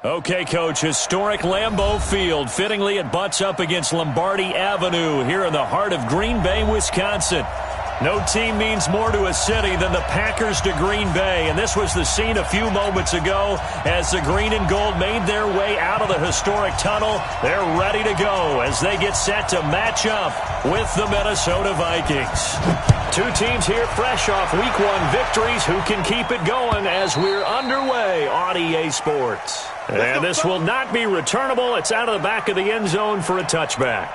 Okay, Coach, historic Lambeau Field. Fittingly, it butts up against Lombardi Avenue here in the heart of Green Bay, Wisconsin. No team means more to a city than the Packers to Green Bay, and this was the scene a few moments ago as the green and gold made their way out of the historic tunnel. They're ready to go as they get set to match up with the Minnesota Vikings. Two teams here fresh off Week 1 victories who can keep it going as we're underway on EA Sports. And this will not be returnable. It's out of the back of the end zone for a touchback.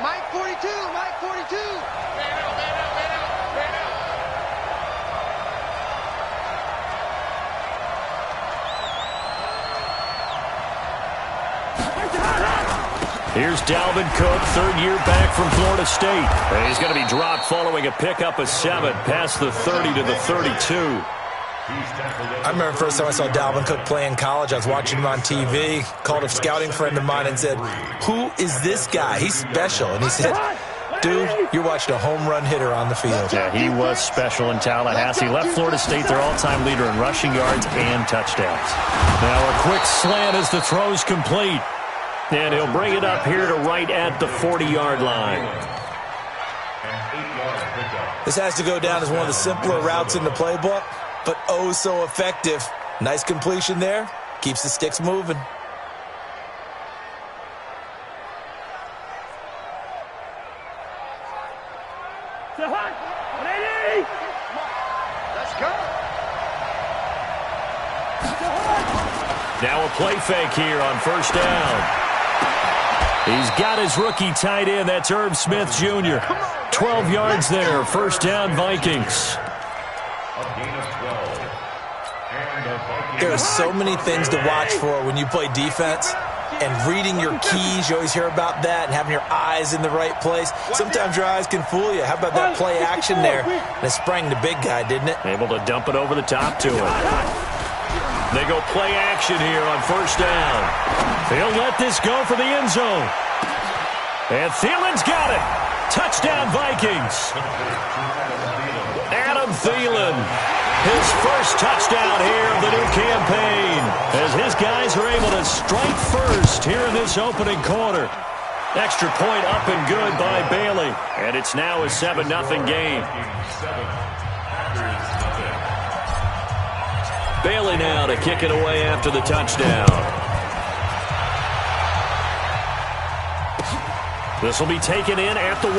Mike 42, Mike 42. Man out. Here's Dalvin Cook, third year back from Florida State. And he's going to be dropped following a pickup of 7 past the 30 to the 32. I remember the first time I saw Dalvin Cook play in college. I was watching him on TV, called a scouting friend of mine and said, "Who is this guy? He's special." And he said, "Dude, you're watching a home run hitter on the field." Yeah, he was special in Tallahassee. Left Florida State their all-time leader in rushing yards and touchdowns. Now a quick slant as the throw's complete. And he'll bring it up here to right at the 40-yard line. This has to go down as one of the simpler routes in the playbook, but oh so effective. Nice completion there. Keeps the sticks moving. Let's go. Now a play fake here on first down. He's got his rookie tight end. That's Herb Smith Jr. 12 yards there. First down, Vikings. There are so many things to watch for when you play defense. And reading your keys, you always hear about that, and having your eyes in the right place. Sometimes your eyes can fool you. How about that play action there? And it sprang the big guy, didn't it? Able to dump it over the top to him. They go play action here on first down. He'll let this go for the end zone. And Thielen's got it. Touchdown, Vikings. Adam Thielen, his first touchdown here of the new campaign, as his guys are able to strike first here in this opening quarter. Extra point up and good by Bailey. And it's now a 7-0 game. Bailey now to kick it away after the touchdown. This will be taken in at the 1.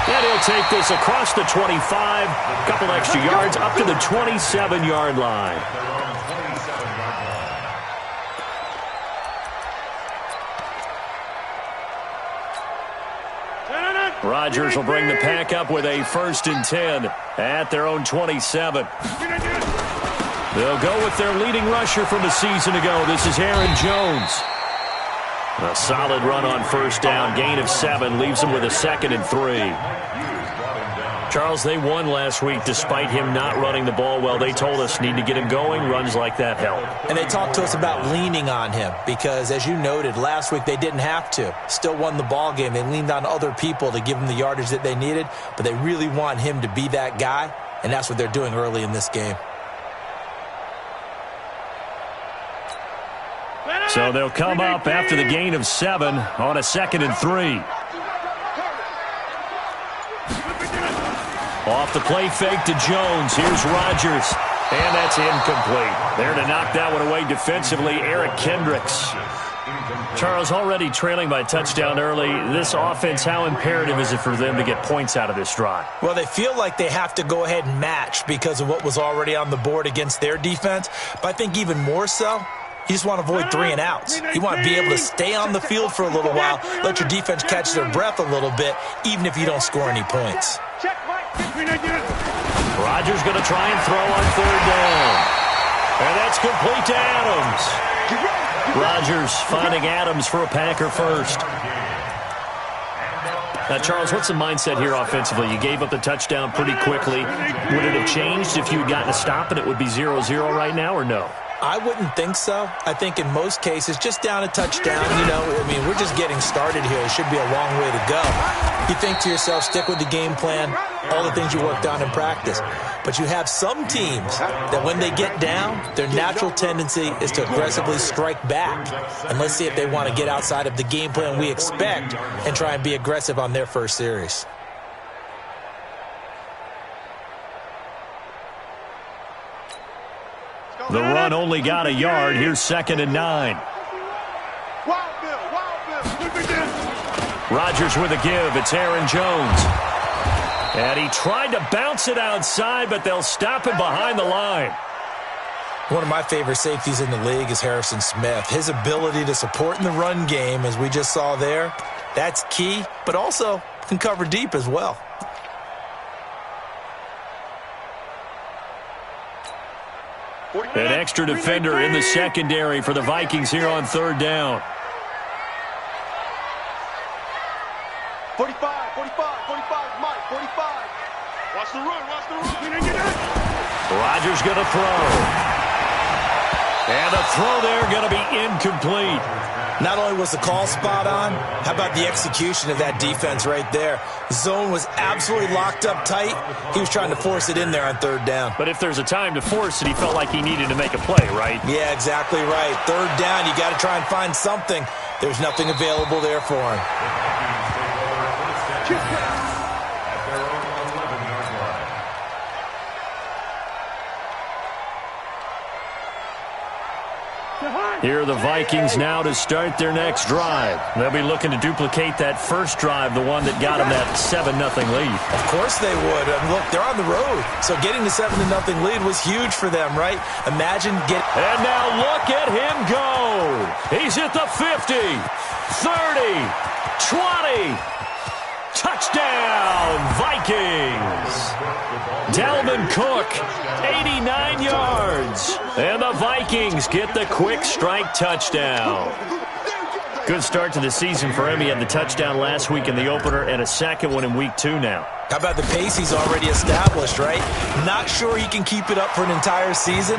And he'll take this across the 25. A couple extra yards up to the 27-yard line. Rodgers will bring the pack up with a 1st and 10 at their own 27. They'll go with their leading rusher from a season ago. This is Aaron Jones. A solid run on first down. Gain of 7 leaves them with a 2nd and 3. Charles, they won last week despite him not running the ball well. They told us need to get him going. Runs like that help. And they talked to us about leaning on him because, as you noted, last week they didn't have to. Still won the ball game. They leaned on other people to give them the yardage that they needed, but they really want him to be that guy, and that's what they're doing early in this game. So they'll come up after the gain of 7 on a 2nd and 3. Off the play fake to Jones. Here's Rodgers. And that's incomplete. There to knock that one away defensively, Eric Kendricks. Charles, already trailing by a touchdown early. This offense, how imperative is it for them to get points out of this drive? Well, they feel like they have to go ahead and match because of what was already on the board against their defense. But I think even more so, you just want to avoid 3 and outs. You want to be able to stay on the field for a little while, let your defense catch their breath a little bit, even if you don't score any points. Rodgers going to try and throw on 3rd down. And that's complete to Adams. Rodgers finding Adams for a Packer first. Now, Charles, what's the mindset here offensively? You gave up the touchdown pretty quickly. Would it have changed if you had gotten a stop and it would be 0-0 right now, or no? I wouldn't think so. I think in most cases, just down a touchdown, we're just getting started here. It should be a long way to go. You think to yourself, stick with the game plan, all the things you worked on in practice. But you have some teams that when they get down, their natural tendency is to aggressively strike back. And let's see if they want to get outside of the game plan we expect and try and be aggressive on their first series. The run only got a yard. Here's 2nd and 9. Rodgers with a give. It's Aaron Jones. And he tried to bounce it outside, but they'll stop him behind the line. One of my favorite safeties in the league is Harrison Smith. His ability to support in the run game, as we just saw there, that's key, but also can cover deep as well. An extra defender in the secondary for the Vikings here on 3rd down. 45, Mike, 45. Watch the run. Rodgers going to throw. And the throw there going to be incomplete. Not only was the call spot on, how about the execution of that defense right there? Zone was absolutely locked up tight. He was trying to force it in there on 3rd down. But if there's a time to force it, he felt like he needed to make a play, right? Yeah, exactly right. 3rd down, you got to try and find something. There's nothing available there for him. Here are the Vikings now to start their next drive. They'll be looking to duplicate that first drive, the one that got them that 7-0 lead. Of course they would. I mean, look, they're on the road. So getting the 7-0 lead was huge for them, right? Imagine getting... And now look at him go. He's at the 50, 30, 20. Touchdown, Vikings. Dalvin Cook, 89 yards. And the Vikings get the quick strike touchdown. Good start to the season for him. He had the touchdown last week in the opener and a second one in week 2 now. How about the pace he's already established, right? Not sure he can keep it up for an entire season,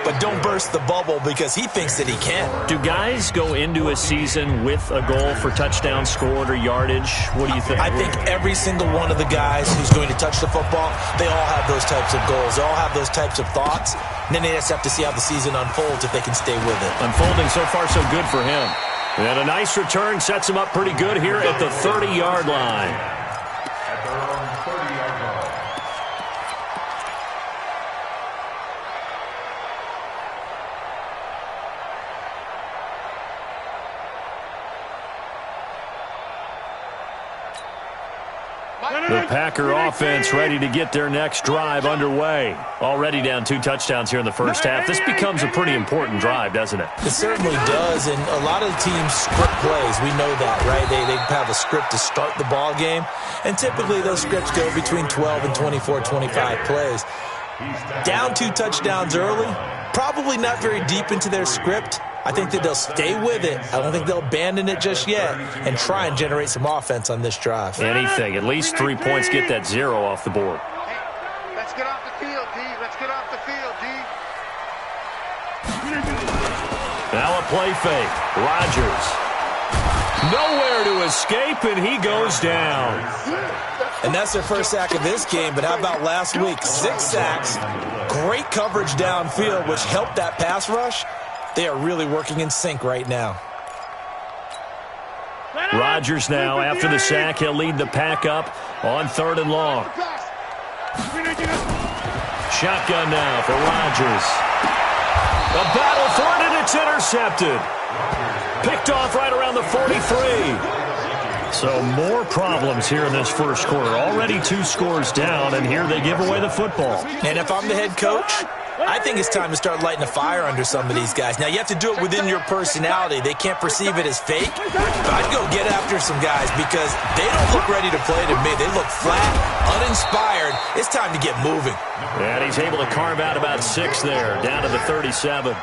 but don't burst the bubble because he thinks that he can. Do guys go into a season with a goal for touchdown scored or yardage? What do you think? I think every single one of the guys who's going to touch the football, they all have those types of goals. They all have those types of thoughts. And then they just have to see how the season unfolds if they can stay with it. Unfolding so far so good for him. And a nice return sets him up pretty good here at the 30-yard line. The Packer offense ready to get their next drive underway. Already down 2 touchdowns here in the first half. This becomes a pretty important drive, doesn't it? It certainly does, and a lot of the teams script plays. We know that, right? They have a script to start the ball game, and typically those scripts go between 12 and 24, 25 plays. Down 2 touchdowns early, probably not very deep into their script. I think that they'll stay with it. I don't think they'll abandon it just yet and try and generate some offense on this drive. Anything. At least 3 points, get that 0 off the board. Hey, let's get off the field, D. Let's get off the field, D. Now a play fake. Rodgers. Nowhere to escape, and he goes down. And that's their first sack of this game, but how about last week? 6 sacks, great coverage downfield, which helped that pass rush. They are really working in sync right now. Rodgers now, after the sack, he'll lead the pack up on 3rd and long. Shotgun now for Rodgers. A battle for it, and it's intercepted. Picked off right around the 43. So more problems here in this first quarter. Already 2 scores down, and here they give away the football. And if I'm the head coach, I think it's time to start lighting a fire under some of these guys. Now, you have to do it within your personality. They can't perceive it as fake. But I'd go get after some guys because they don't look ready to play to me. They look flat, uninspired. It's time to get moving. And he's able to carve out about 6 there, down to the 37.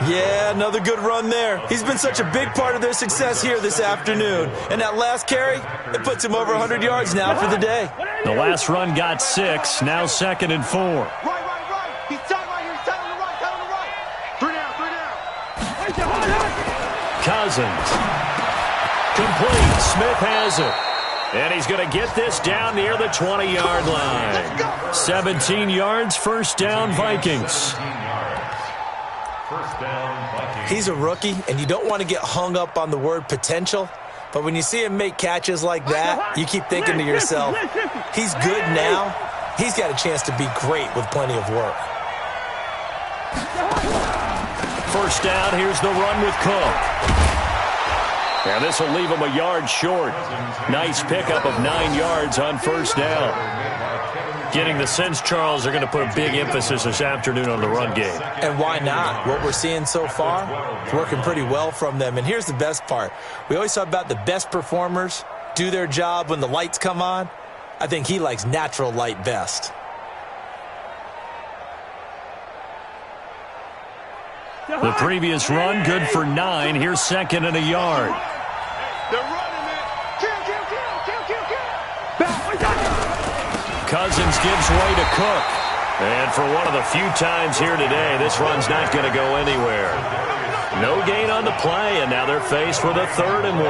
Yeah, another good run there. He's been such a big part of their success here this afternoon. And that last carry, it puts him over 100 yards now for the day. The last run got 6, now 2nd and 4. Right. He's tight right here. He's tight on the right. Cousins. Complete. Smith has it. And he's going to get this down near the 20-yard line. 17 yards, first down, Vikings. He's a rookie, and you don't want to get hung up on the word potential. But when you see him make catches like that, you keep thinking to yourself, he's good now. He's got a chance to be great with plenty of work. First down, here's the run with Cook. And this will leave him a yard short. Nice pickup of 9 yards on first down. Getting the sense, Charles, they're going to put a big emphasis this afternoon on the run game. And why not? What we're seeing so far, it's working pretty well from them. And here's the best part. We always talk about the best performers do their job when the lights come on. I think he likes natural light best. The previous run, good for 9. Here's second and a yard. They're running it. Cousins gives way to Cook. And for one of the few times here today, this run's not going to go anywhere. No gain on the play, and now they're faced with a 3rd and 1.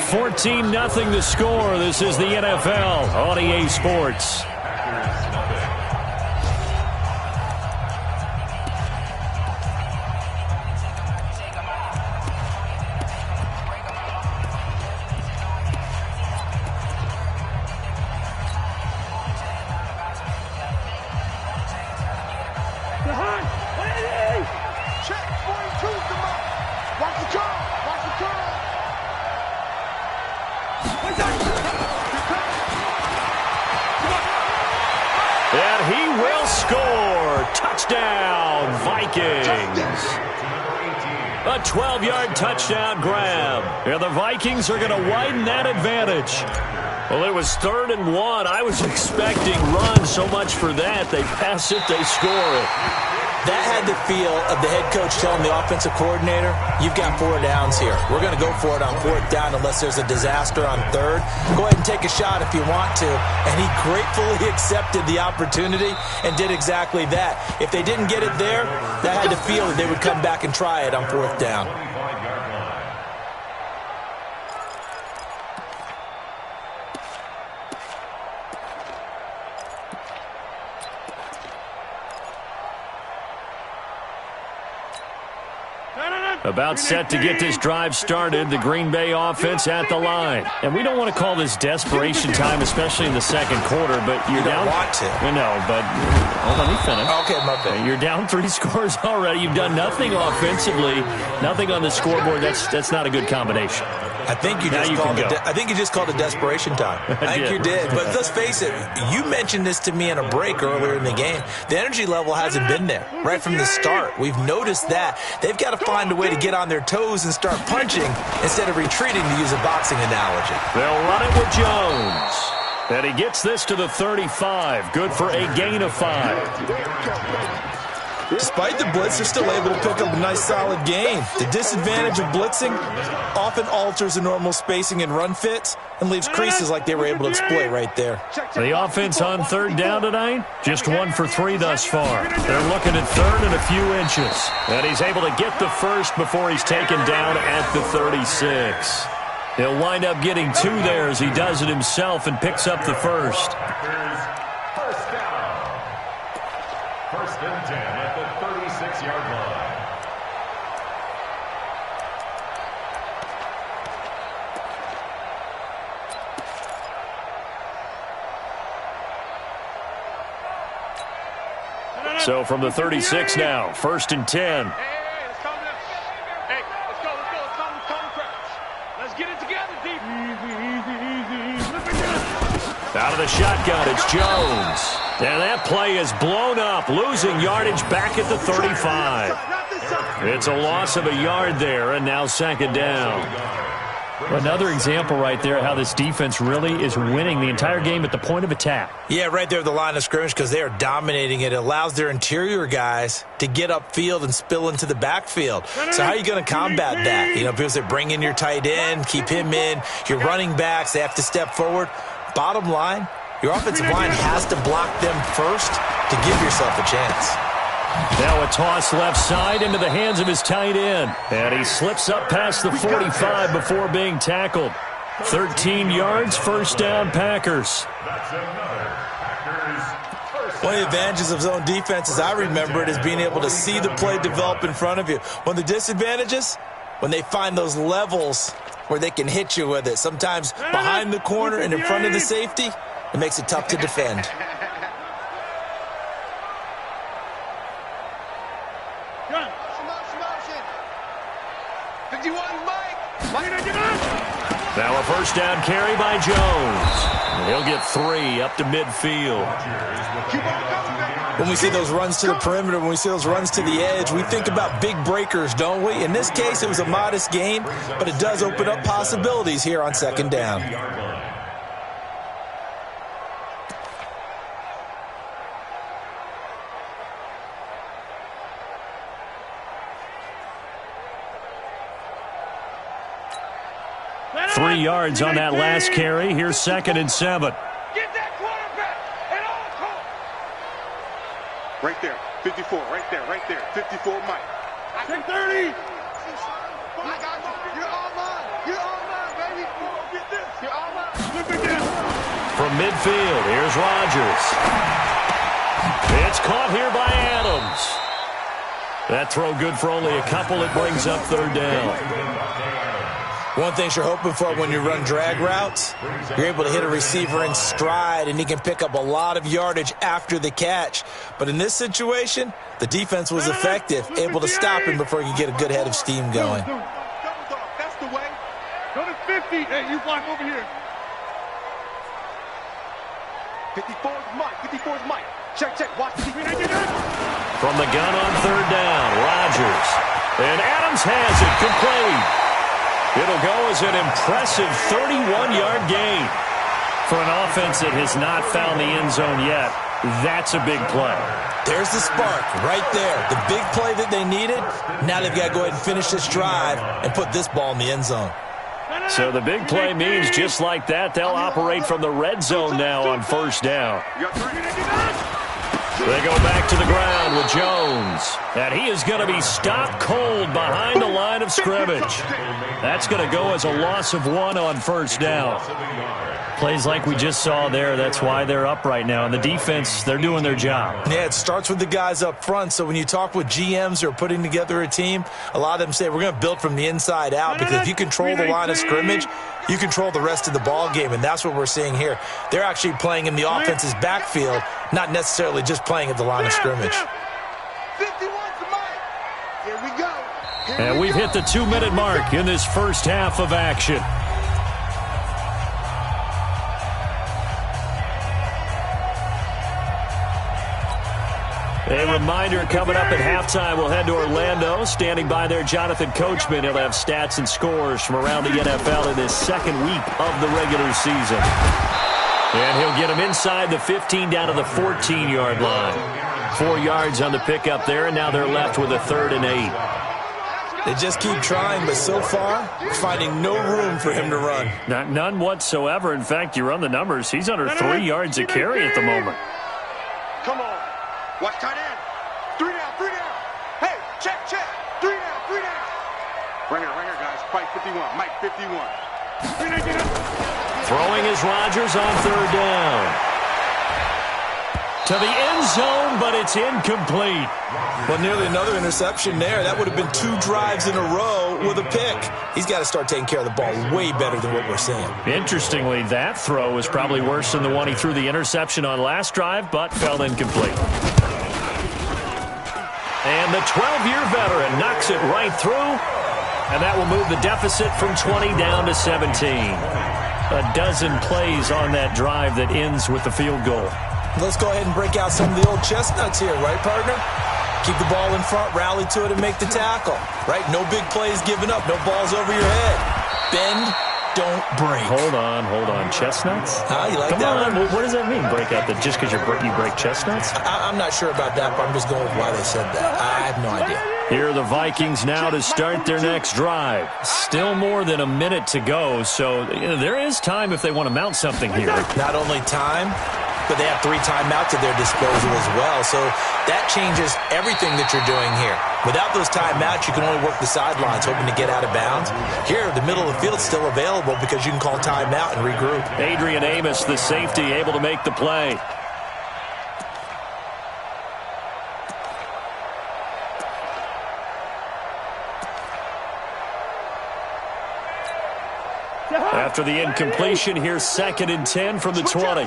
14-0 the score. This is the NFL on EA Sports. And he will score. Touchdown, Vikings. A 12-yard touchdown grab. And the Vikings are going to widen that advantage. Well, it was 3rd and 1. I was expecting runs, so much for that. They pass it, they score it. That had the feel of the head coach telling the offensive coordinator, you've got 4 downs here. We're going to go for it on 4th down unless there's a disaster on 3rd. Go ahead and take a shot if you want to. And he gratefully accepted the opportunity and did exactly that. If they didn't get it there, that had the feel that they would come back and try it on 4th down. About set to get this drive started, the Green Bay offense at the line. And we don't want to call this desperation time, especially in the second quarter, but you're down. You don't want to. No, but let me finish. Okay, my bad. You're down 3 scores already. You've done nothing offensively, nothing on the scoreboard. That's not a good combination. I think you just called it desperation time. I think you did. But let's face it, you mentioned this to me in a break earlier in the game. The energy level hasn't been there right from the start. We've noticed that. They've got to find a way to get on their toes and start punching instead of retreating, to use a boxing analogy. They'll run it with Jones. And he gets this to the 35. Good for a gain of 5. Despite the blitz, they're still able to pick up a nice, solid gain. The disadvantage of blitzing often alters the normal spacing and run fits and leaves creases like they were able to exploit right there. The offense on 3rd down tonight, just 1 for 3 thus far. They're looking at 3rd and a few inches. And he's able to get the first before he's taken down at the 36. He'll wind up getting 2 there as he does it himself and picks up the first. First and 10 at the 36-yard line. So from the 36 now, 1st and 10. Let's calm down. Hey, let's go. Calm crash. Let's get it together, deep. Easy. Out of the shotgun, it's Jones. And that play is blown up, losing yardage back at the 35. It's a loss of a yard there, and now 2nd down. Another example right there how this defense really is winning the entire game at the point of attack. Yeah, right there at the line of scrimmage, because they are dominating it. It allows their interior guys to get upfield and spill into the backfield. So how are you going to combat that? You know, because they bring in your tight end, keep him in. Your running backs, they have to step forward. Bottom line, your offensive line has to block them first to give yourself a chance. Now a toss left side into the hands of his tight end. And he slips up past the 45 before being tackled. 13 yards, first down, Packers. That's another Packers. One of the advantages of zone defense, as I remember it, is being able to see the play develop in front of you. One of the disadvantages, when they find those levels where they can hit you with it. Sometimes behind the corner and in front of the safety, it makes it tough to defend. Now a first down carry by Jones. And he'll get 3 up to midfield. When we see those runs to the perimeter, when we see those runs to the edge, we think about big breakers, don't we? In this case, it was a modest gain, but it does open up possibilities here on second down. Three yards on that last carry. Here's 2nd and 7. Get that quarterback at all costs. Right there, 54, right there, 54, Mike. 30. I got you. You're all mine. You're all mine, baby. Get this. You're all mine. Look at this. From midfield, here's Rodgers. It's caught here by Adams. That throw good for only a couple. It brings up 3rd down. One thing you're hoping for when you run drag routes, you're able to hit a receiver in stride, and he can pick up a lot of yardage after the catch. But in this situation, the defense was effective, able to stop him before he could get a good head of steam going. That's the way. Go to 50. Hey, you block over here. 54's Mike. 54's Mike. Check. Watch the From the gun on 3rd down, Rodgers. And Adams has it, complete. It'll go as an impressive 31-yard gain. For an offense that has not found the end zone yet, that's a big play. There's the spark right there. The big play that they needed. Now they've got to go ahead and finish this drive and put this ball in the end zone. So the big play means just like that, they'll operate from the red zone now on 1st down. They go back to the ground with Jones. And he is going to be stopped cold behind the line of scrimmage. That's going to go as a loss of 1 on 1st down. Plays like we just saw there, that's why they're up right now. And the defense, they're doing their job. Yeah, it starts with the guys up front. So when you talk with GMs who are putting together a team, a lot of them say we're going to build from the inside out, because if you control the line of scrimmage, you control the rest of the ball game, and that's what we're seeing here. They're actually playing in the offense's backfield, not necessarily just playing at the line of scrimmage. 51's Mike. Here we go. And we've hit the 2-minute mark in this first half of action. A reminder, coming up at halftime, we'll head to Orlando. Standing by there, Jonathan Coachman. He'll have stats and scores from around the NFL in this 2nd week of the regular season. And he'll get him inside the 15 down to the 14-yard line. 4 yards on the pickup there, and now they're left with a 3rd and 8. They just keep trying, but so far, finding no room for him to run. None whatsoever. In fact, you run the numbers, he's under 3 yards a carry at the moment. Come on. Watch tight end. 3 down. Hey, check. 3 down. Right here, guys. Fight 51. Mike 51. Throwing is Rodgers on 3rd down. To the end zone, but it's incomplete. Well, nearly another interception there. That would have been 2 drives in a row with a pick. He's got to start taking care of the ball way better than what we're seeing. Interestingly, that throw was probably worse than the one he threw the interception on last drive, but fell incomplete. And the 12-year veteran knocks it right through, and that will move the deficit from 20 down to 17. A dozen plays on that drive that ends with the field goal. Let's go ahead and break out some of the old chestnuts here, right, partner? Keep the ball in front, rally to it, and make the tackle, right? No big plays given up, no balls over your head. Bend, don't break. Hold on. Chestnuts? You like Come that on, one? what does that mean, break out? That just because you break chestnuts? I'm not sure about that, but I'm just going with why they said that. I have no idea. Here are the Vikings now to start their next drive. Still more than a minute to go, so there is time if they want to mount something here. Not only time, but they have 3 timeouts at their disposal as well. So that changes everything that you're doing here. Without those timeouts, you can only work the sidelines, hoping to get out of bounds. Here, the middle of the field's still available because you can call timeout and regroup. Adrian Amos, the safety, able to make the play. After the incompletion, here's 2nd and 10 from the 20.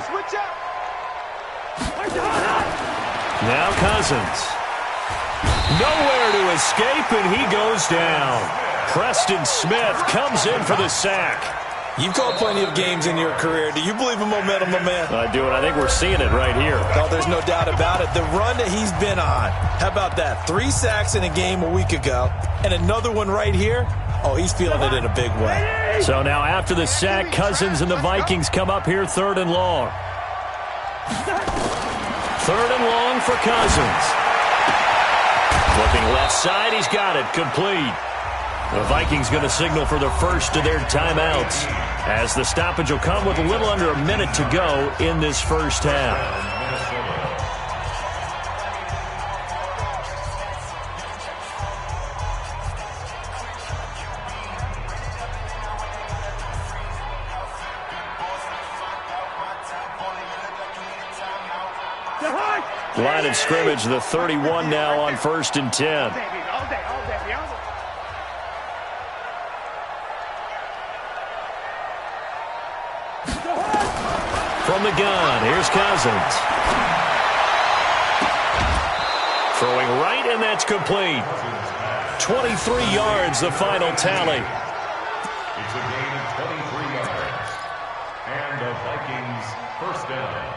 Now Cousins. Nowhere to escape, and he goes down. Preston Smith comes in for the sack. You've called plenty of games in your career. Do you believe in momentum, my man? I do, and I think we're seeing it right here. Oh, there's no doubt about it. The run that he's been on. How about that? 3 sacks in a game a week ago, and another one right here. Oh, he's feeling it in a big way. So now after the sack, Cousins and the Vikings come up here 3rd and long. 3rd and long for Cousins. Looking left side, he's got it, complete. The Vikings going to signal for the first of their timeouts, as the stoppage will come with a little under a minute to go in this first half. Line of scrimmage, the 31 now on 1st and 10. From the gun, here's Cousins. Throwing right, and that's complete. 23 yards, the final tally. It's a gain of 23 yards. And the Vikings first down.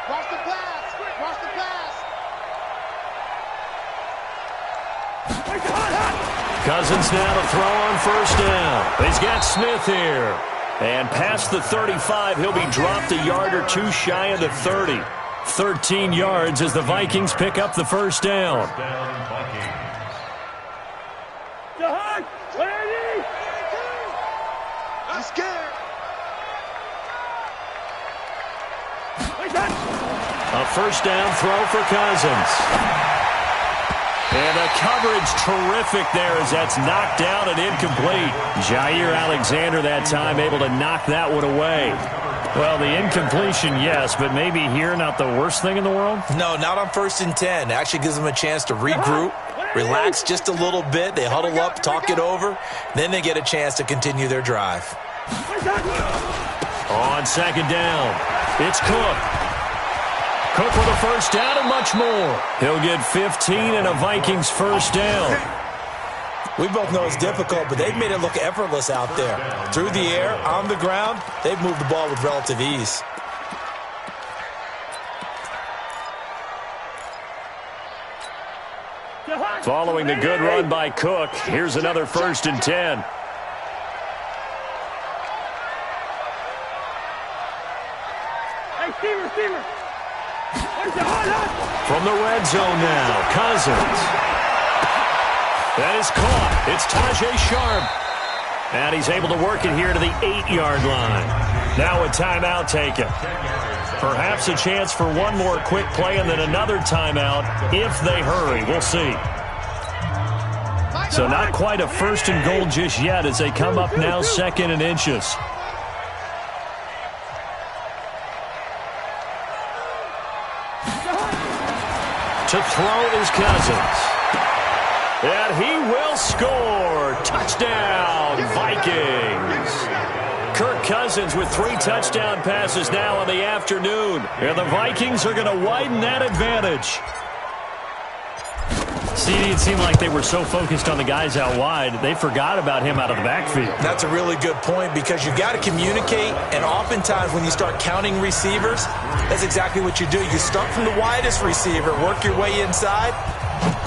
Watch the pass. Watch the pass. Cousins now to throw on 1st down. He's got Smith here. And past the 35, he'll be dropped a yard or 2 shy of the 30. 13 yards as the Vikings pick up the 1st down. I'm scared. A 1st down throw for Cousins. And the coverage terrific there as that's knocked down and incomplete. Jair Alexander that time able to knock that one away. Well, the incompletion, yes, but maybe here not the worst thing in the world? No, not on 1st and 10. It actually gives them a chance to regroup, relax just a little bit. They huddle up, talk it over. Then they get a chance to continue their drive. On 2nd down, it's Cook. Cook with a 1st down and much more. He'll get 15 and a Vikings 1st down. We both know it's difficult, but they've made it look effortless out there. Through the air, on the ground, they've moved the ball with relative ease. Following the good run by Cook, here's another 1st and 10. Receiver. From the red zone now, Cousins. That is caught. It's Tajay Sharp. And he's able to work it here to the 8-yard line. Now a timeout taken. Perhaps a chance for one more quick play and then another timeout if they hurry. We'll see. So not quite a 1st and goal just yet as they come up now 2nd and inches. To throw is Cousins. And he will score. Touchdown, Vikings. Kirk Cousins with 3 touchdown passes now in the afternoon. And the Vikings are going to widen that advantage. CD, it seemed like they were so focused on the guys out wide, they forgot about him out of the backfield. That's a really good point because you've got to communicate, and oftentimes when you start counting receivers, that's exactly what you do. You start from the widest receiver, work your way inside.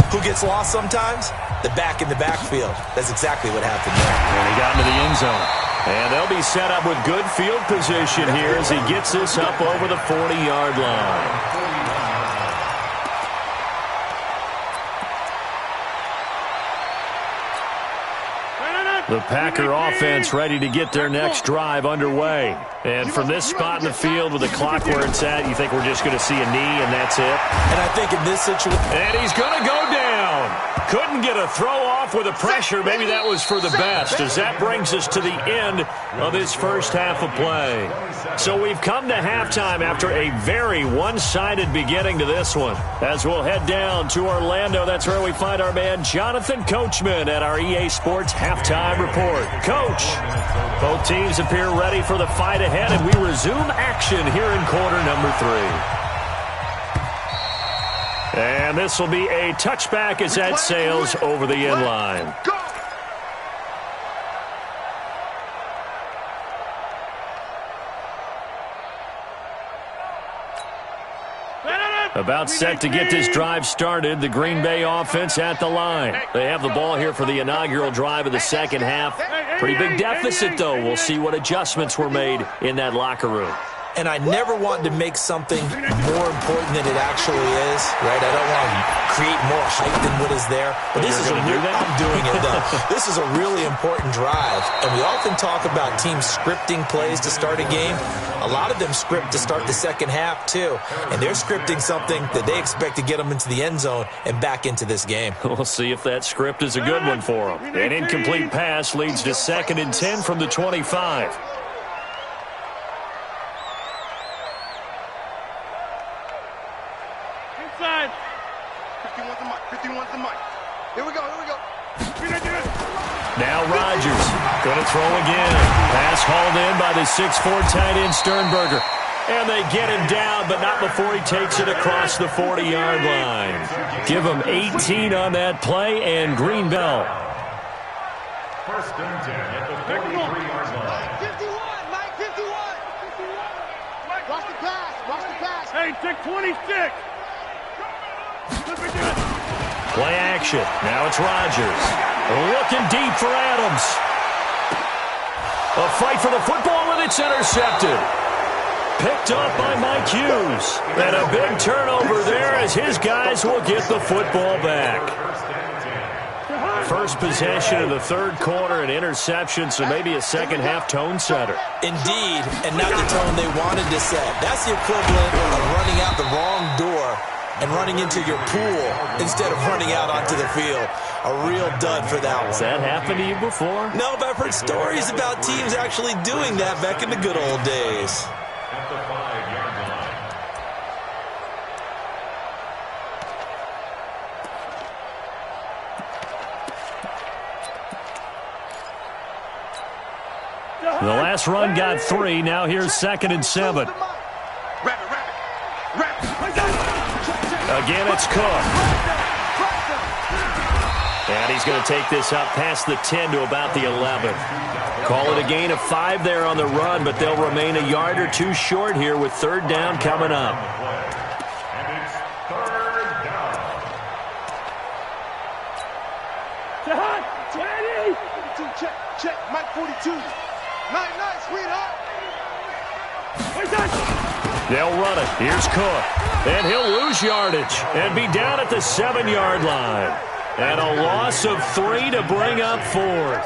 Who gets lost sometimes? The back in the backfield. That's exactly what happened there. And he got into the end zone. And they'll be set up with good field position here as he gets this up over the 40-yard line. The Packer offense ready to get their next drive underway. And from this spot in the field with the clock where it's at, you think we're just going to see a knee and that's it? And I think in this situation... And he's going to go down. Couldn't get a throw off with the pressure. Maybe that was for the best, as that brings us to the end of this first half of play. So we've come to halftime after a very one-sided beginning to this one. As we'll head down to Orlando, that's where we find our man Jonathan Coachman at our EA Sports Halftime Report. Coach, both teams appear ready for the fight ahead, and we resume action here in quarter number 3. And this will be a touchback as that sails over the end line. About set to get this drive started, the Green Bay offense at the line. They have the ball here for the inaugural drive of the second half. Pretty big deficit, though. We'll see what adjustments were made in that locker room. And I never want to make something more important than it actually is, right? I don't want to create more hype than what is there. But this is I'm doing it, though. This is a really important drive. And we often talk about teams scripting plays to start a game. A lot of them script to start the second half, too. And they're scripting something that they expect to get them into the end zone and back into this game. We'll see if that script is a good one for them. An incomplete pass leads to 2nd and 10 from the 25. Inside. 51's the mic. Here we go. Now Rodgers going to throw again. Pass hauled in by the 6'4" tight end Sternberger. And they get him down, but not before he takes it across the 40-yard line. Give him 18 on that play, and Green Bay. 1st and 10 at the 43-yard line. 51, Mike, 51. Watch the pass. Hey, take 26. Play action. Now it's Rodgers. Looking deep for Adams. A fight for the football, and it's intercepted. Picked up by Mike Hughes. And a big turnover there as his guys will get the football back. First possession of the third quarter, an interception, so maybe a second half tone setter. Indeed, and not the tone they wanted to set. That's the equivalent of running out the wrong door and running into your pool instead of running out onto the field. A real dud for that one. Has that happened to you before? No, but I've heard stories about teams actually doing that back in the good old days. At the 5-yard line. The last run got 3. Now here's 2nd and 7. Again, it's Cook. And he's going to take this up past the 10 to about the 11. Call it a gain of 5 there on the run, but they'll remain a yard or two short here with 3rd down coming up. And it's 3rd down. 20. Check. Mike 42. Nice, sweetheart. They'll run it. Here's Cook. And he'll lose yardage and be down at the 7-yard line. And a loss of 3 to bring up 4th.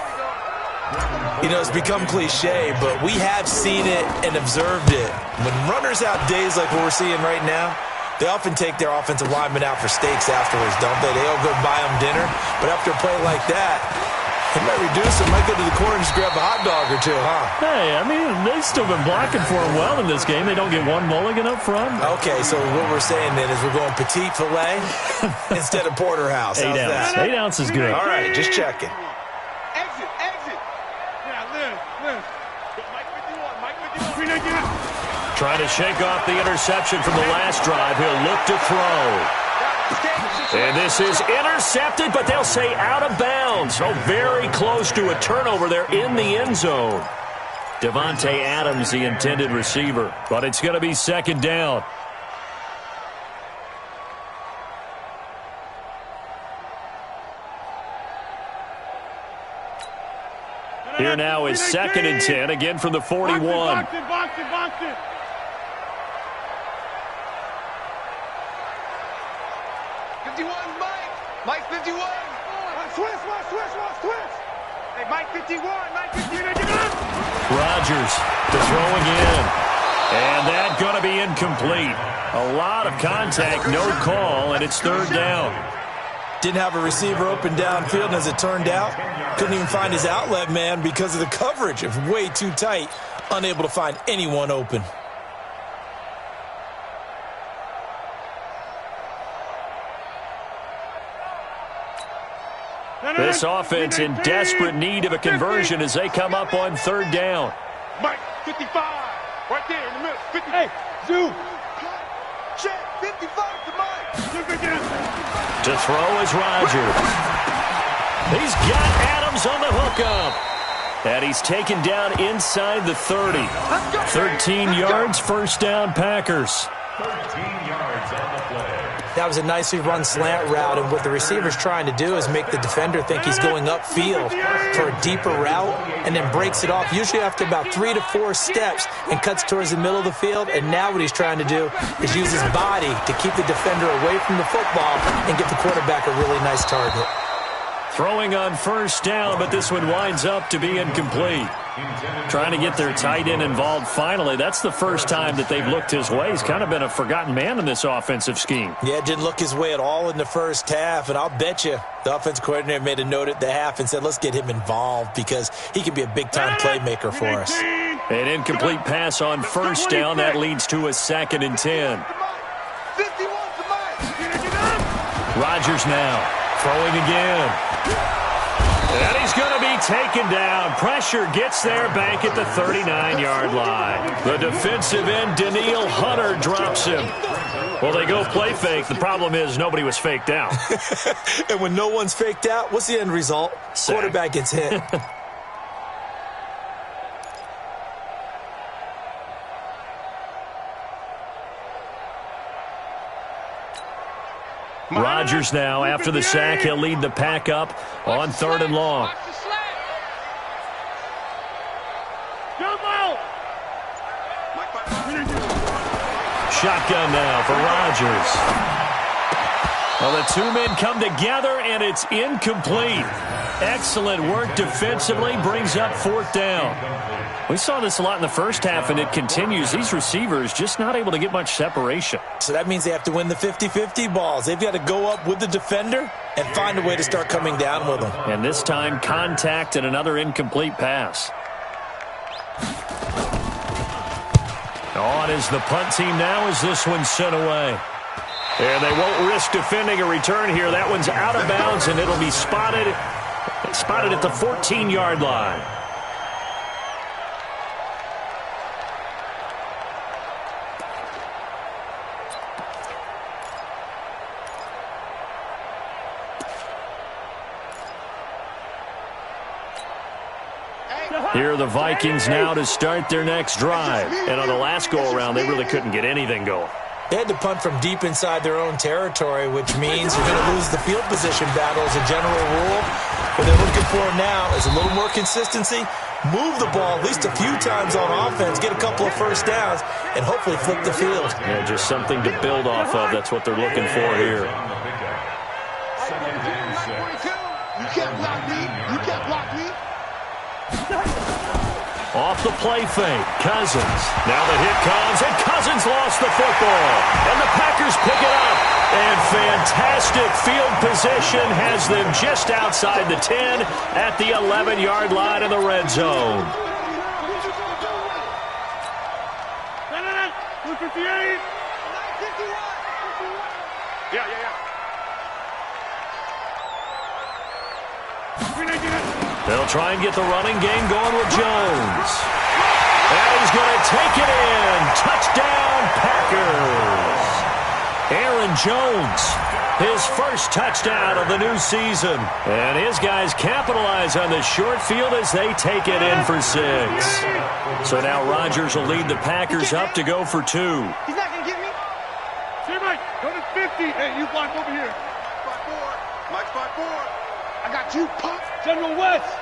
You know, it's become cliche, but we have seen it and observed it. When runners have days like what we're seeing right now, they often take their offensive linemen out for steaks afterwards, don't they? They all go buy them dinner. But after a play like that, they might reduce it, might go to the corner and just grab a hot dog or two, huh? Hey, I mean, they've still been blocking for him well in this game. They don't get one mulligan up front. Okay, so what we're saying then is we're going petite filet instead of porterhouse. 8 ounce. That? 8 ounce is good. All right, just checking. Exit. Yeah, Liz. Mike 51. Trying to shake off the interception from the last drive. He'll look to throw. And this is intercepted, but they'll say out of bounds. So very close to a turnover there in the end zone. Devontae Adams, the intended receiver. But it's going to be 2nd down. Here now is 2nd and 10, again from the 41. Box it. 51, Mike 51. Switch. Hey, Mike 51, Mike 51. Rodgers to throw again. And that's going to be incomplete. A lot of contact, no call, and it's third down. Didn't have a receiver open downfield, and as it turned out, couldn't even find his outlet man because of the coverage. It was way too tight, unable to find anyone open. This offense in desperate need of a conversion as they come up on third down. Mike 55, right there in the middle. 50. Hey, zoom. Check, 55 to Mike. To throw is Rodgers. He's got Adams on the hookup. And he's taken down inside the 30. 13 yards, first down, Packers. 13 yards on the play. That was a nicely run slant route, and what the receiver's trying to do is make the defender think he's going upfield for a deeper route and then breaks it off, usually after about 3 to 4 steps, and cuts towards the middle of the field. And now what he's trying to do is use his body to keep the defender away from the football and get the quarterback a really nice target. Throwing on first down, but this one winds up to be incomplete. Trying to get their tight end involved finally. That's the first time that they've looked his way. He's kind of been a forgotten man in this offensive scheme. Yeah, it didn't look his way at all in the first half, and I'll bet you the offense coordinator made a note at the half and said, let's get him involved because he can be a big-time playmaker for us. An incomplete pass on first down. That leads to a 2nd and 10. Rodgers now throwing again. And he's going to be taken down. Pressure gets there back at the 39-yard line. The defensive end, Daniil Hunter, drops him. Well, they go play fake. The problem is nobody was faked out. And when no one's faked out, what's the end result? Sack. Quarterback gets hit. Rodgers now, after the sack, he'll lead the pack up on 3rd and long. Shotgun now for Rodgers. Well, the two men come together, and it's incomplete. Excellent work defensively, brings up 4th down. We saw this a lot in the first half, and it continues. These receivers just not able to get much separation. So that means they have to win the 50-50 balls. They've got to go up with the defender and find a way to start coming down with them. And this time, contact and another incomplete pass. On is the punt team now as this one's sent away. And they won't risk defending a return here. That one's out of bounds, and it'll be spotted at the 14-yard line. Here are the Vikings now to start their next drive. And on the last go-around, they really couldn't get anything going. They had to punt from deep inside their own territory, which means you're going to lose the field position battle as a general rule. What they're looking for now is a little more consistency, move the ball at least a few times on offense, get a couple of first downs, and hopefully flip the field. Yeah, just something to build off of. That's what they're looking for here. You can't block me. You can't block me. Off the play fake, Cousins. Now the hit comes, and Cousins lost the football. And the Packers pick it up. And fantastic field position has them just outside the 10 at the 11-yard line in the red zone. 258. Yeah. They'll try and get the running game going with Jones. And he's going to take it in. Touchdown, Packers. Aaron Jones, his first touchdown of the new season. And his guys capitalize on the short field as they take it in for 6. So now Rodgers will lead the Packers up to go for 2. He's not going to get me. Hey, Mike, go to 50. Hey, you block over here. 5-4. Mike, 5-4. I got you, pop. General West.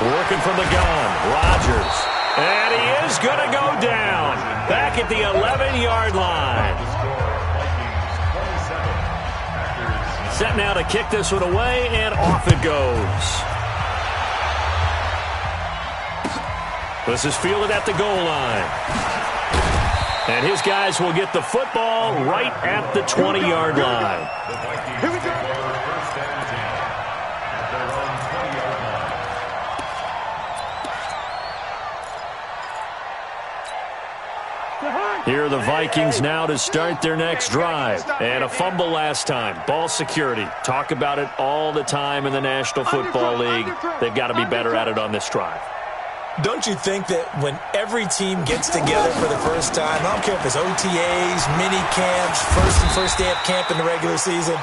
Working from the gun, Rodgers. And he is going to go down. Back at the 11-yard line. Set now to kick this one away, and off it goes. This is fielded at the goal line. And his guys will get the football right at the 20-yard line. Here we go. First and 10 at their own 20-yard line. Here are the Vikings now to start their next drive. And a fumble last time. Ball security. Talk about it all the time in the National Football League. They've got to be better at it on this drive. Don't you think that when every team gets together for the first time, I don't care if it's OTAs, mini camps, first day of camp in the regular season,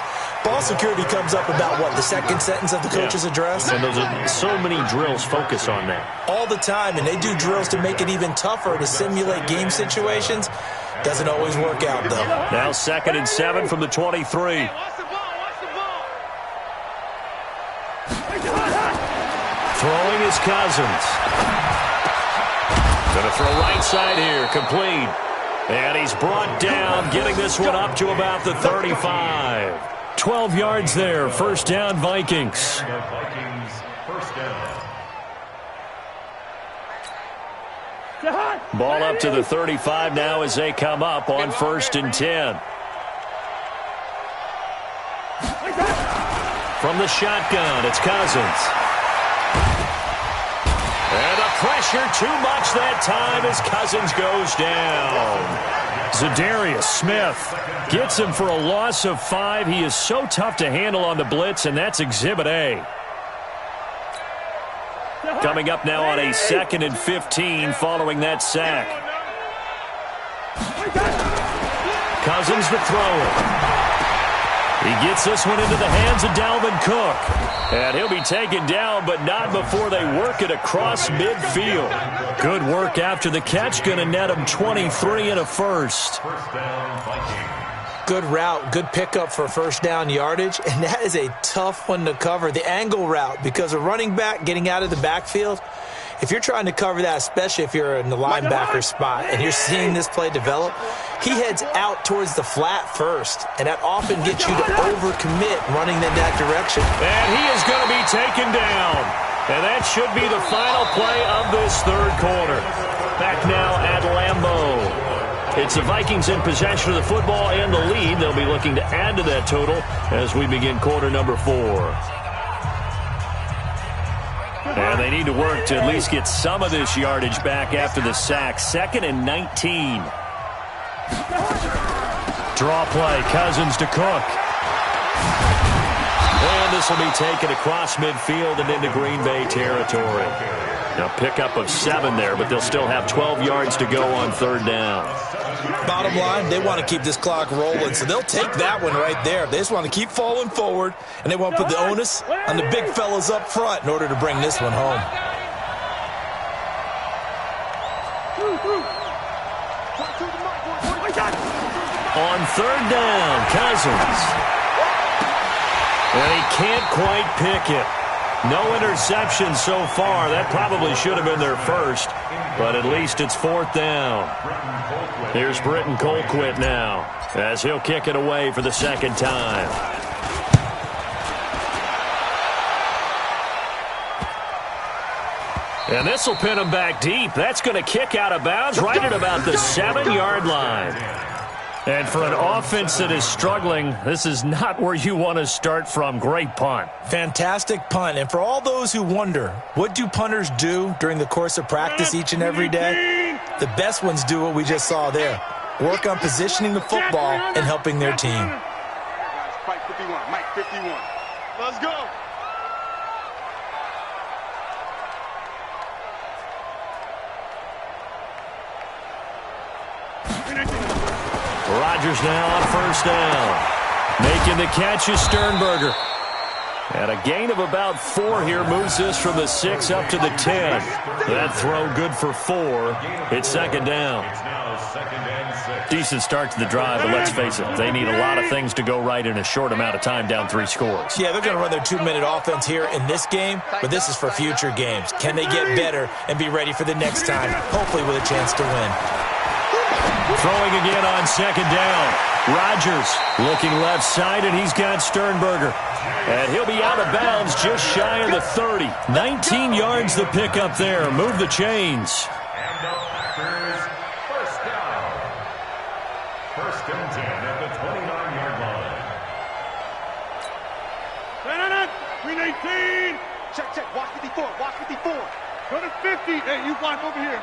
ball security comes up about, what, the second sentence of the coach's address? And those are so many drills focus on that. All the time, and they do drills to make it even tougher to simulate game situations. Doesn't always work out, though. Now 2nd and 7 from the 23. Throwing is Cousins. Going to throw right side here, complete. And he's brought down, getting this one up to about the 35. 12 yards there, first down Vikings. Vikings first down. Ball up to the 35 now as they come up on 1st and 10. From the shotgun, it's Cousins. And the pressure too much that time as Cousins goes down. Zadarius Smith gets him for a loss of 5. He is so tough to handle on the blitz, and that's Exhibit A. Coming up now on a 2nd and 15 following that sack. Cousins the thrower. He gets this one into the hands of Dalvin Cook. And he'll be taken down, but not before they work it across midfield. Good work after the catch. Going to net him 23 and a first. First down, Vikings. Good route, good pickup for first down yardage, and that is a tough one to cover. The angle route, because a running back getting out of the backfield, if you're trying to cover that, especially if you're in the linebacker spot and you're seeing this play develop, he heads out towards the flat first, and that often gets you to overcommit running in that direction. And he is going to be taken down. And that should be the final play of this third quarter. Back now at Lambeau. It's the Vikings in possession of the football and the lead. They'll be looking to add to that total as we begin quarter number 4. And they need to work to at least get some of this yardage back after the sack. 2nd and 19. Draw play. Cousins to Cook. And this will be taken across midfield and into Green Bay territory. Now pickup of 7 there, but they'll still have 12 yards to go on 3rd down. Bottom line, they want to keep this clock rolling, so they'll take that one right there. They just want to keep falling forward, and they want to put the onus on the big fellas up front in order to bring this one home. On 3rd down, Cousins. And he can't quite pick it. No interception so far. That probably should have been their first, but at least it's 4th down. Here's Britton Colquitt now as he'll kick it away for the 2nd time. And this will pin him back deep. That's going to kick out of bounds right at about the 7-yard line. And for an offense that is struggling, this is not where you want to start from. Great punt. Fantastic punt. And for all those who wonder, what do punters do during the course of practice each and every day? The best ones do what we just saw there. Work on positioning the football and helping their team. Mike 51. Mike 51. Let's go. Rodgers now on 1st down. Making the catch is Sternberger. And a gain of about 4 here moves this from the 6 up to the 10. That throw good for 4. It's 2nd down. Decent start to the drive, but let's face it, they need a lot of things to go right in a short amount of time, down 3 scores. Yeah, they're going to run their 2-minute offense here in this game, but this is for future games. Can they get better and be ready for the next time, hopefully with a chance to win? Throwing again on second down. Rodgers looking left side, and he's got Sternberger. And he'll be out of bounds just shy of the 30. 19 yards the pickup there. Move the chains. And the Packers first down. First and 10 at the 29-yard line. Green 18. Check. Watch 54. Watch 54. Go to 50. Hey, you block over here.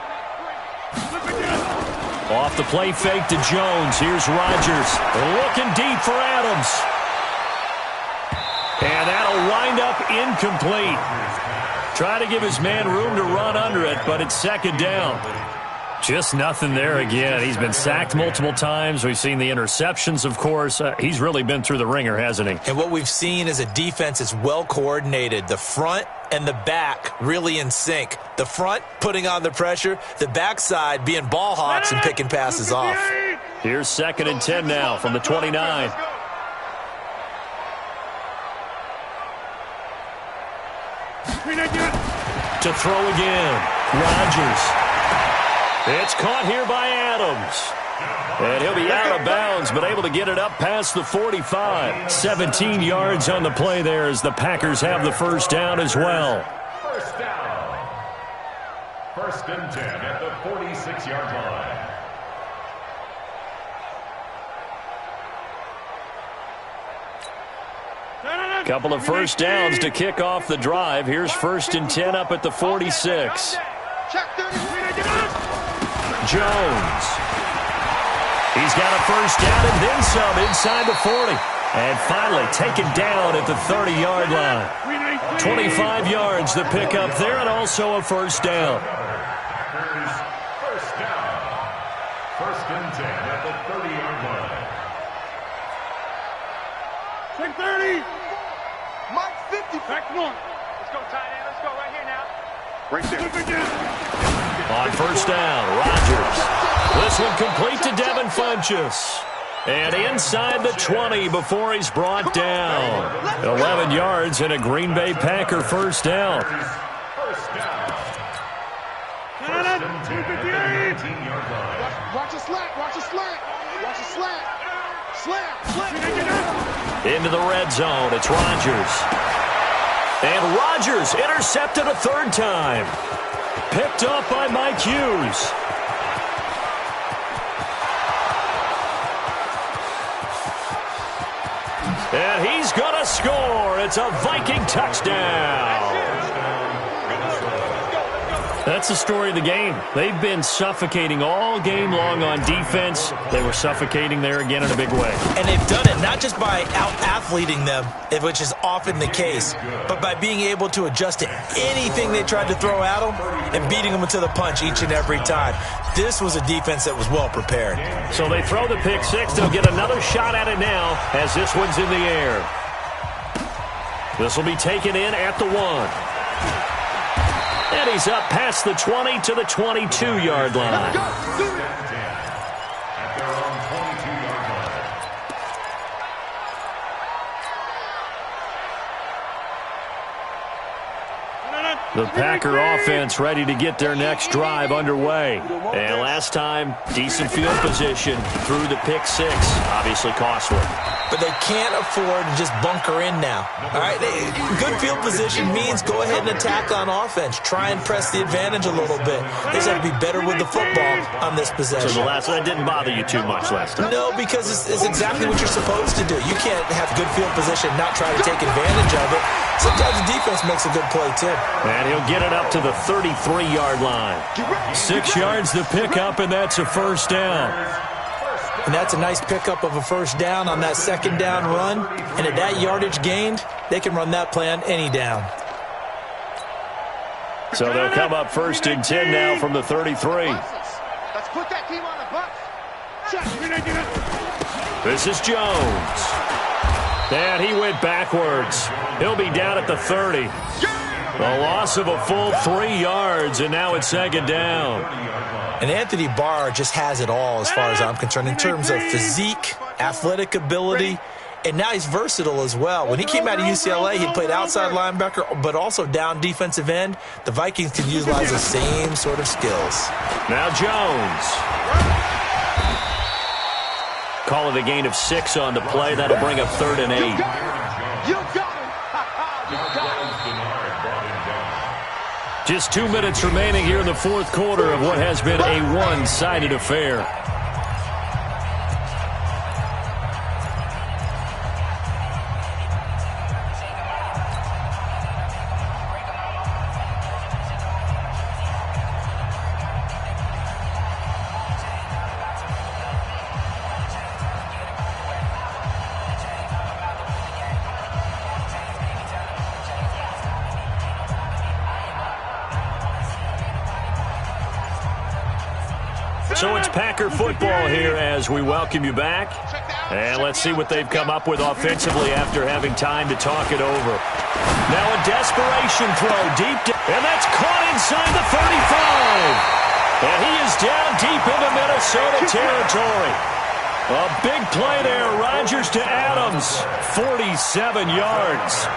Look again. Off the play fake to Jones. Here's Rodgers. Looking deep for Adams. And that'll wind up incomplete. Try to give his man room to run under it, but it's second down. Just nothing there again. He's been sacked multiple times. We've seen the interceptions, of course. He's really been through the ringer, hasn't he? And what we've seen is a defense that's well coordinated. The front and the back really in sync. The front putting on the pressure, the backside being ball hawks and picking passes off. Here's second and 10 now from the 29. To throw again. Rodgers. It's caught here by Adams. And he'll be out of bounds, but able to get it up past the 45. 17 yards on the play there as the Packers have the first down as well. First down. First and 10 at the 46-yard line. Couple of first downs to kick off the drive. Here's first and 10 up at the 46. Jones. He's got a first down and then some inside the 40. And finally taken down at the 30-yard line. 25 yards the pickup there and also a first down. Packers first down. First and 10 at the 30-yard line. Check 30. Mike 50. Back north. Let's go, tight end. Let's go right here now. Right there. On first down, Rodgers. This one complete to Devin Funchess. And inside the 20 before he's brought down. 11 yards and a Green Bay Packer first down. First down. First and 10 at the 19-yard line. Watch a slant. Watch a slant. Watch a slant. Slant. Into the red zone. It's Rodgers. And Rodgers intercepted a third time. Picked up by Mike Hughes. And he's going to score. It's a Viking touchdown. That's the story of the game. They've been suffocating all game long on defense. They were suffocating there again in a big way. And they've done it not just by out-athleting them, which is often the case, but by being able to adjust to anything they tried to throw at them and beating them to the punch each and every time. This was a defense that was well prepared. So they throw the pick six. They'll get another shot at it now as this one's in the air. This will be taken in at the 1. And he's up past the 20 to the 22-yard line. At their own 22-yard line. The Packer offense ready to get their next drive underway. And last time, decent field position through the pick six. Obviously costly. But they can't afford to just bunker in now. All right, good field position means go ahead and attack on offense. Try and press the advantage a little bit. They just have to be better with the football on this possession. So that didn't bother you too much last time? No, because it's exactly what you're supposed to do. You can't have good field position and not try to take advantage of it. Sometimes the defense makes a good play, too. And he'll get it up to the 33-yard line. 6 yards the pickup, and that's a first down. And that's a nice pickup of a first down on that second down run. And at that yardage gained, they can run that play on any down. So they'll come up first and 10 now from the 33. Let's put that team on the bus. This is Jones. And he went backwards. He'll be down at the 30. A loss of a full 3 yards, and now it's second down. And Anthony Barr just has it all as far as I'm concerned in terms of physique, athletic ability, and now he's versatile as well. When he came out of UCLA, he played outside linebacker, but also down defensive end. The Vikings can utilize the same sort of skills. Now Jones. Call it a gain of 6 on the play. That'll bring up 3rd and 8. You got Just 2 minutes remaining here in the fourth quarter of what has been a one-sided affair. So it's Packer football here as we welcome you back. And let's see what they've come up with offensively after having time to talk it over. Now a desperation throw deep, and that's caught inside the 35. And he is down deep into Minnesota territory. A big play there. Rodgers to Adams, 47 yards.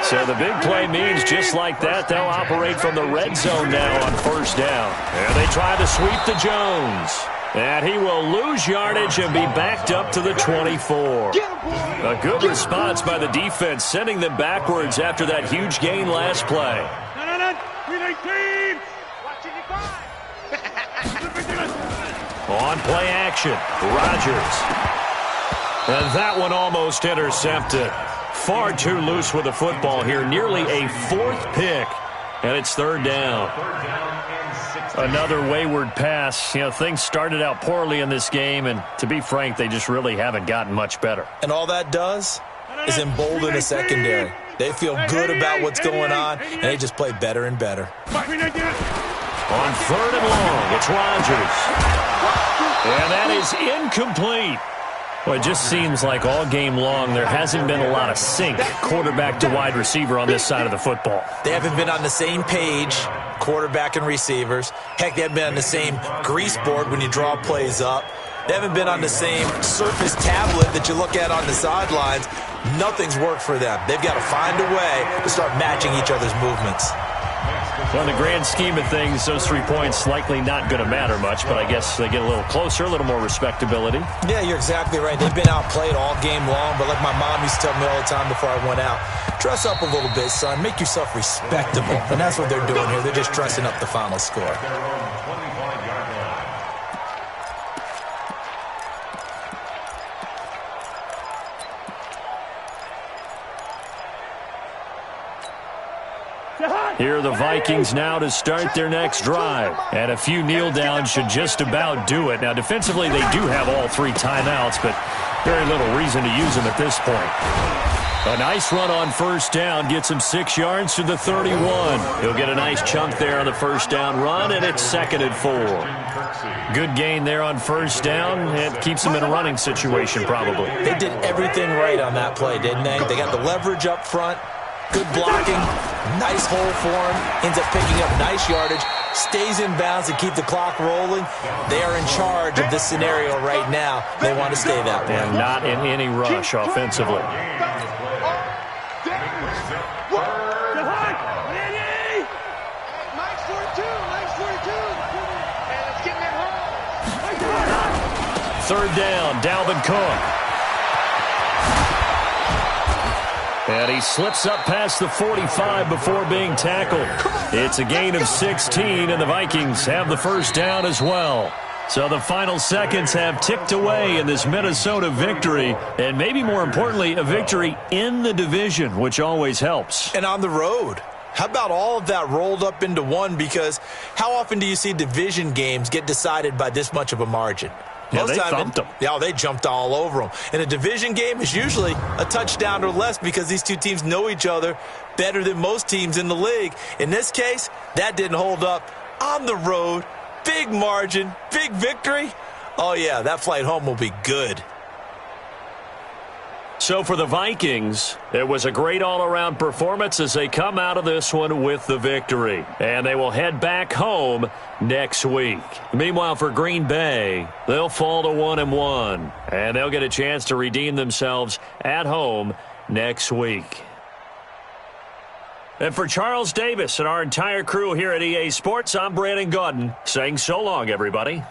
So the big play means just like that, they'll operate from the red zone now on first down. And they try to sweep to Jones. And he will lose yardage and be backed up to the 24. A good response by the defense, sending them backwards after that huge gain last play. On play action, Rodgers. And that one almost intercepted. Far too loose with the football here. Nearly a 4th pick. And it's 3rd down. Another wayward pass. You know, things started out poorly in this game, and to be frank, they just really haven't gotten much better. And all that does is embolden the secondary. They feel good about what's going on, and they just play better and better. On 3rd and long, it's Rodgers. And that is incomplete. Well, it just seems like all game long there hasn't been a lot of sync quarterback to wide receiver on this side of the football. They haven't been on the same page, quarterback and receivers. Heck, they haven't been on the same grease board when you draw plays up. They haven't been on the same Surface tablet that you look at on the sidelines. Nothing's worked for them. They've got to find a way to start matching each other's movements. Well, in the grand scheme of things, those 3 points likely not going to matter much, but I guess they get a little closer, a little more respectability. Yeah, you're exactly right. They've been outplayed all game long, but like my mom used to tell me all the time before I went out, dress up a little bit, son. Make yourself respectable. And that's what they're doing here. They're just dressing up the final score. Here are the Vikings now to start their next drive. And a few kneel downs should just about do it. Now, defensively, they do have all 3 timeouts, but very little reason to use them at this point. A nice run on first down gets him 6 yards to the 31. He'll get a nice chunk there on the first down run, and it's 2nd and 4. Good gain there on first down. It keeps him in a running situation, probably. They did everything right on that play, didn't they? They got the leverage up front. Good blocking, nice hole for him, ends up picking up nice yardage, stays in bounds to keep the clock rolling. They are in charge of this scenario right now. They want to stay that way. And not in any rush offensively. Third down, Dalvin Cook. And he slips up past the 45 before being tackled. It's a gain of 16, and the Vikings have the first down as well. So the final seconds have ticked away in this Minnesota victory, and maybe more importantly, a victory in the division, which always helps. And on the road. How about all of that rolled up into one? Because how often do you see division games get decided by this much of a margin? Yeah, they thumped them. Yeah, they jumped all over them. And a division game is usually a touchdown or less because these two teams know each other better than most teams in the league. In this case, that didn't hold up. On the road, big margin, big victory. Oh, yeah, that flight home will be good. So for the Vikings, it was a great all-around performance as they come out of this one with the victory. And they will head back home next week. Meanwhile, for Green Bay, they'll fall to 1-1. And they'll get a chance to redeem themselves at home next week. And for Charles Davis and our entire crew here at EA Sports, I'm Brandon Gaudin saying so long, everybody.